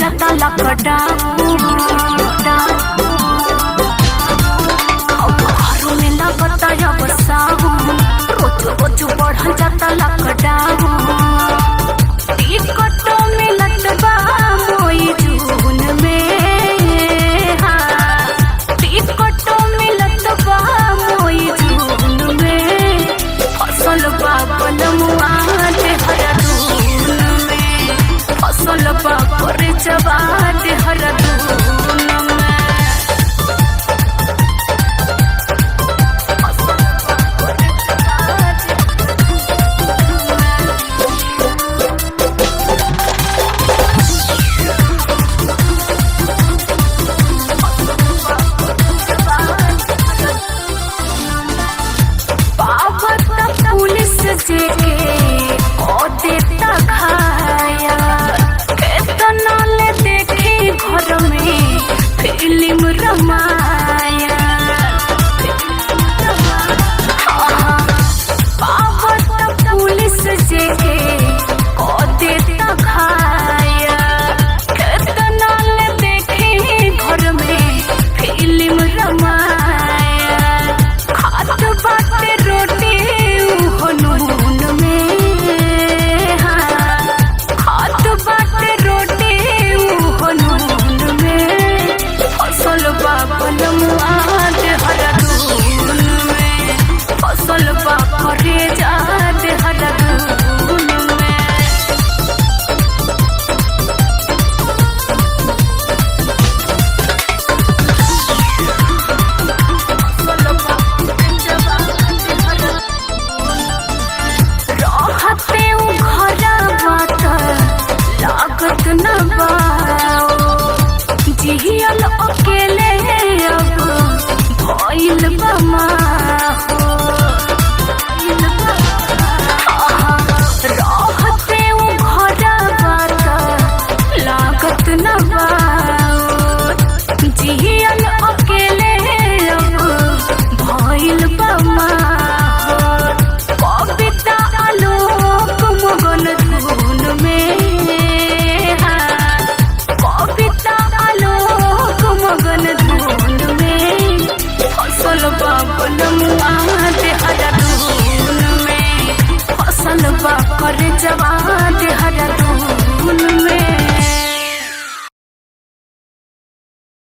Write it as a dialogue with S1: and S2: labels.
S1: जाता लॉकडाउन में लगता अब सावन रोज रोज बढ़ जाता लॉकडाउन टिकट मिलत बा मोई जून में टिकट मिलत बा मोई जून में फसल बा बनमुआ देहरादून में फसल बा परिचवा देहरादून में पुलिस जेके ओ देता खाया केतना ले देखी घर में फिल्म रमाया पावत पुलिस जेके ओ देता खाया केतना ले देखी घर में फिल्म रमाया खात बाटे रोटी नून में हाथ बाटे रोटी नून में फसल बा बनमुआ देहरादून में फसल बा परेजा देहरादून में लागत न जियल अकेले अब भइल बमा रहते घर बात लागत न जियल अकेले अब भइल बमा कविता आलोक मगन धुन में कविता आलोक मगन धुन में फसल बा बनमुआ देहरादून में फसल बा परिचवा देहरादून में।